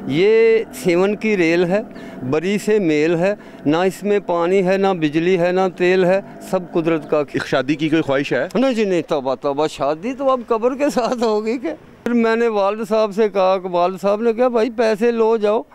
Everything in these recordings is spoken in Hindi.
ये सेवन की रेल है, बरी से मेल है, ना इसमें पानी है, ना बिजली है, ना तेल है, सब कुदरत का। शादी की कोई ख्वाहिश है? नहीं जी नहीं, तौबा तौबा, शादी तो अब कब्र के साथ होगी क्या। फिर मैंने वालिद साहब से कहा, वालिद साहब ने कहा भाई पैसे लो जाओ।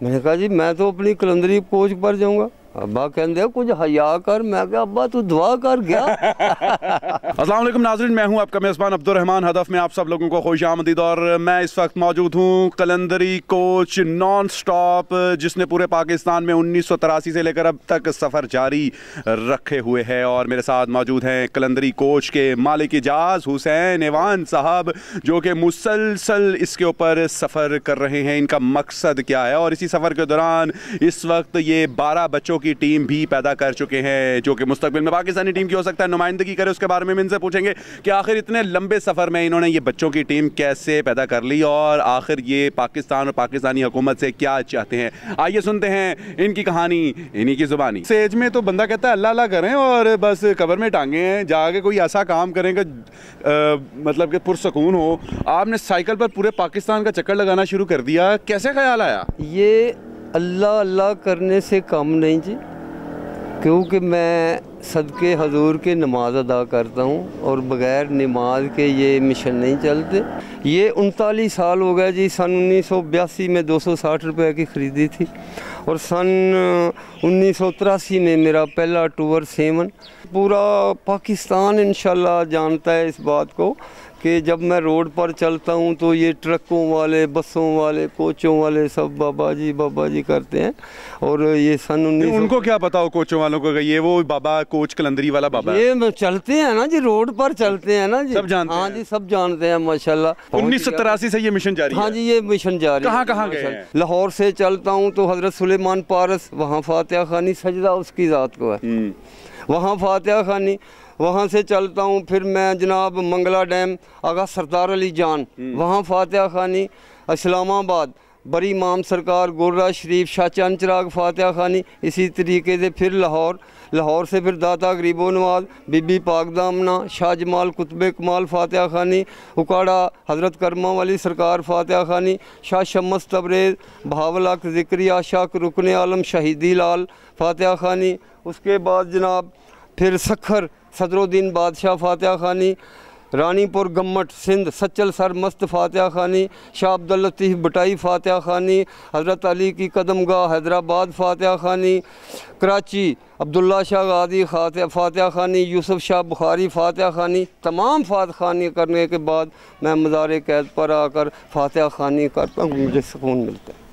मैंने कहा जी मैं तो अपनी कलंदरी कोच पर जाऊँगा। अब्बा कहते कुछ हया कर। मैं क्या अब्बा तू दुआ कर गया। अस्सलाम वालेकुम नाज़रीन, मैं हूं आपका मेज़बान अब्दुर्रहमान हदफ में आप सब लोगों को खुश आमदीद। और मैं इस वक्त मौजूद हूं कलंदरी कोच नॉन स्टॉप, जिसने पूरे पाकिस्तान में 1983 से लेकर अब तक सफ़र जारी रखे हुए है। और मेरे साथ मौजूद हैं कलंदरी कोच के मालिक इजाज़ हुसैन ऐवान साहब, जो कि मुसलसल इसके ऊपर सफ़र कर रहे हैं। इनका मकसद क्या है और इसी सफ़र के दौरान इस वक्त ये 12 बच्चों की टीम भी पैदा कर चुके हैं, जो कि मुस्तकबिल में पाकिस्तानी टीम की हो सकता है नुमाइंदगी करे। उसके बारे में इनसे पूछेंगे कि आखिर इतने लंबे सफ़र में इन्होंने ये बच्चों की टीम कैसे पैदा कर ली और आखिर ये पाकिस्तान और पाकिस्तानी हुकूमत से क्या चाहते हैं। आइए सुनते हैं इनकी कहानी इन्हीं की ज़ुबानी। सेज में तो बंदा कहता है अल्लाह अल्लाह करें और बस कब्र में टांगे हैं, जाके कोई ऐसा काम करें कि मतलब कि पुरसकून हो। आपने साइकिल पर पूरे पाकिस्तान का चक्कर लगाना शुरू कर दिया, कैसे ख्याल आया? ये अल्लाह अल्लाह करने से कम नहीं जी, क्योंकि मैं सदके हजूर के नमाज अदा करता हूँ और बग़ैर नमाज के ये मिशन नहीं चलते। ये 39 साल हो गए जी। सन 1982 में 260 रुपए की ख़रीदी थी और सन 1983 में मेरा पहला टूर सेवन। पूरा पाकिस्तान इंशाल्लाह जानता है इस बात को कि जब मैं रोड पर चलता हूँ तो ये ट्रकों वाले, बसों वाले, कोचों वाले सब बाबा जी करते हैं। और ये सन 19 उनको क्या पता हो कोचों वालों को, ये वो बाबा कोच कलंदरी वाला बाबा ये चलते हैं ना जी, रोड पर चलते हैं ना जी, सब जानते हैं। हाँ जी सब जानते हैं माशाल्लाह। 1983 से ये मिशन जारी है? हाँ जी ये मिशन जारी। कहाँ गए हैं? लाहौर से चलता हूँ तो हजरत सुलेमान पारस, वहाँ फातिहा खानी, सजदा उसकी ज़ात को है, वहाँ फातिहा खानी। वहाँ से चलता हूँ फिर मैं जनाब मंगला डैम, आगा सरदार अली जान, वहाँ फातिहा खानी। इस्लामाबाद बड़ी इमाम सरकार, गोर्रा शरीफ, शाह चंद चिराग, फातिहा खानी। इसी तरीके से फिर लाहौर से फिर दाता गरीबो नवाज, बीबी पाक दामना, शाह जमाल, कुतुब कमाल, फातिहा खानी। उकाड़ा हज़रत करमा वाली सरकार, फातिहा खानी। शाह शम्स तबरेज़, बहावल ज़िक्रिया, शाह रुकन आलम, शहीदी लाल, फातिहा खानी। उसके बाद जनाब फिर सखर सदरुद्दीन बादशाह, फातिहा खानी। रानीपुर गम्मट सिंध, सच्चल सर मस्त, फातिहा खानी। शाह अब्दुल लतीफ़ बटाई, फातिहा खानी। हज़रत अली की कदमगाह हैदराबाद, फातिहा खानी। कराची अब्दुल्ला शाह गादी, फातिहा खानी। यूसुफ शाह बुखारी, फातिहा खानी। तमाम फातिहा खानी करने के बाद मैं मज़ार कैद पर आकर फातिहा खानी करता हूँ, मुझे सुकून मिलता है।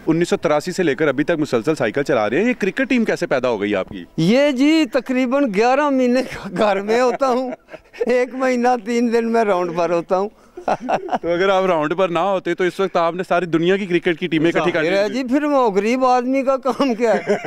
1983 से लेकर अभी तक मुसलसल साइकिल चला रहे हैं। ये क्रिकेट टीम कैसे पैदा हो गई आपकी? ये जी तकरीबन 11 महीने घर में होता हूँ, 1 महीना 3 दिन में राउंड पर होता हूँ। तो अगर आप राउंड पर ना होते तो इस वक्त आपने सारी दुनिया की क्रिकेट की टीमें इकट्ठी कर ली जी। फिर वो गरीब आदमी का काम क्या है?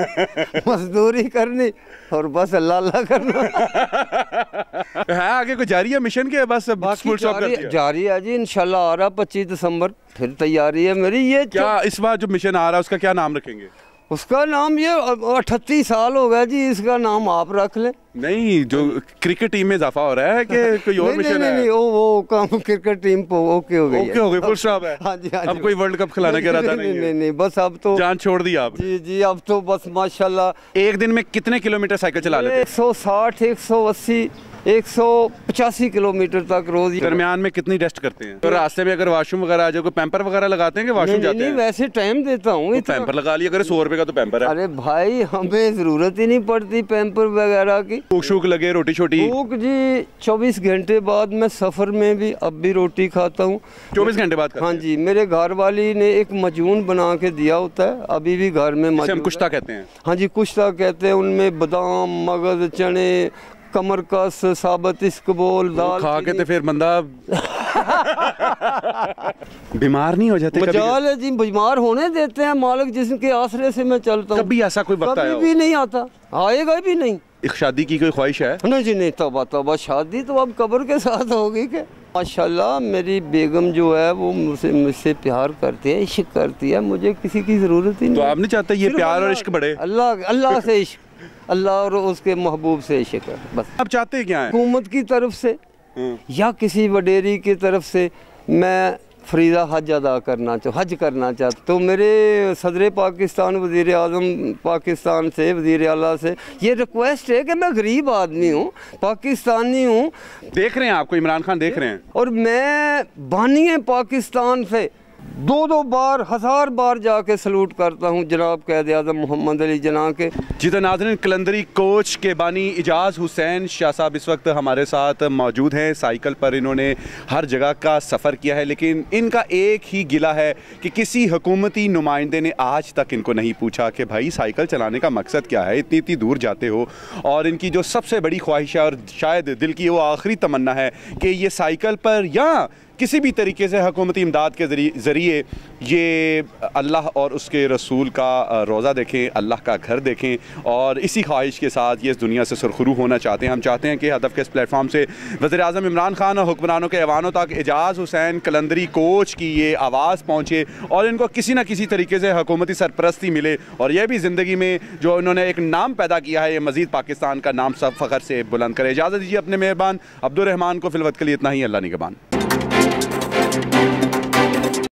मजदूरी करनी और बस अल्लाह अल्लाह करना है। आगे कोई जारी है मिशन के? बस जारी है जी, इंशाल्लाह आ रहा 25 दिसंबर, फिर तैयारी है मेरी। ये क्या इस बार जो मिशन आ रहा है उसका क्या नाम रखेंगे? उसका नाम ये 38 साल हो गया जी, इसका नाम आप रख ले। नहीं, जो क्रिकेट टीम में इजाफा हो रहा है कि कोई और मिशन है? नहीं, वो काम क्रिकेट टीम ओके हो गई, ओके हो गई, फुल स्टॉप है। हाँ जी, अब कोई वर्ल्ड कप खिलाने का इरादा नहीं है? नहीं, बस अब तो जान छोड़ दी आप? जी अब तो बस माशाल्लाह। एक दिन में कितने किलोमीटर साइकिल चला लेते हैं? 160, 180, 185 किलोमीटर तक रोज। दरमियान में कितनी रेस्ट करते हैं? तो रास्ते में अगर वॉशरूम वगैरह आ जाए, कोई पैम्पर वगैरह लगाते हैं कि वॉशरूम जाते हैं? नहीं, वैसे टाइम देता हूँ। पैम्पर लगा लिया, अगर 100 रुपए का तो पैम्पर है। अरे भाई हमें जरूरत ही नहीं पड़ती पैम्पर वगैरह की। भूख शूख लगे, रोटी छोटी? भूख जी 24 घंटे बाद मैं सफर में भी अब भी रोटी खाता हूँ। 24 घंटे बाद? हाँ जी, मेरे घर वाली ने एक मजून बना के दिया होता है, अभी भी घर में हम कुश्ता कहते हैं। हाँ जी कुश्ता कहते हैं। उनमें बादाम, मगज, चने, कमर कस, साबत इसकबोल, दाल खा के तो फिर बंदा बीमार नहीं हो जाते? मजाल है जी, बीमार होने देते हैं मालिक जिसके आसरे से मैं चलता हूँ। कभी ऐसा कोई वक्त आया? कभी भी नहीं आता, आएगा भी नहीं। शादी की कोई ख्वाहिश है? नहीं जी नहीं, तौबा तौबा, शादी तो अब कब्र के साथ होगी क्या। माशाल्लाह मेरी बेगम जो है वो मुझसे प्यार करती है, इश्क करती है, मुझे किसी की जरूरत ही नहीं। तो आप नहीं चाहते ये प्यार और इश्क बढ़े? अल्लाह से इश्क, अल्लाह और उसके महबूब से इश्क है बस। आप चाहते क्या है? हुकूमत की तरफ से या किसी वडेरी की तरफ से मैं फरीज़ा हज अदा करना हज करना चाहते। तो मेरे सदर पाकिस्तान वज़ीर आज़म पाकिस्तान से वज़ीर आला से ये रिक्वेस्ट है कि मैं गरीब आदमी हूँ, पाकिस्तानी हूँ। देख रहे हैं आपको, इमरान खान देख रहे हैं, और मैं बानी पाकिस्तान से 2-2 बार 1000 बार जाके सलूट करता हूँ जनाब क़ायद आज़म मोहम्मद अली जना के। जी तो नाज़रीन, कलंदरी कोच के बानी इजाज़ हुसैन शाह साहब इस वक्त हमारे साथ मौजूद हैं। साइकिल पर इन्होंने हर जगह का सफ़र किया है, लेकिन इनका एक ही गिला है कि किसी हुकूमती नुमाइंदे ने आज तक इनको नहीं पूछा कि भाई साइकिल चलाने का मकसद क्या है, इतनी इतनी दूर जाते हो। और इनकी जो सबसे बड़ी ख्वाहिश है और शायद दिल की वो आखिरी तमन्ना है कि ये साइकिल पर या किसी भी तरीके से हुकूमती इमदाद के ज़रिए ये अल्लाह और उसके रसूल का रोज़ा देखें, अल्लाह का घर देखें। और इसी ख्वाहिश के साथ ये इस दुनिया से सुरखरू होना चाहते हैं। हम चाहते हैं कि हदफ के इस प्लेटफॉर्म से वज़ीर आज़म इमरान खान और हुक्मरानों के ऐवानों तक एजाज़ हुसैन कलंदरी कोच की ये आवाज़ पहुँचे और इनको किसी न किसी तरीके से हुकूमती सरपरस्ती मिले और यह भी ज़िंदगी में जो इन्होंने एक नाम पैदा किया है, ये मज़ीद पाकिस्तान का नाम सब फ़ख्र से बुलंद करे। इजाज़त दीजिए अपने मेहरबान अब्दुल रहमान को। फ़िलवक्त के लिए इतना ही। अल्लाह निगहबान।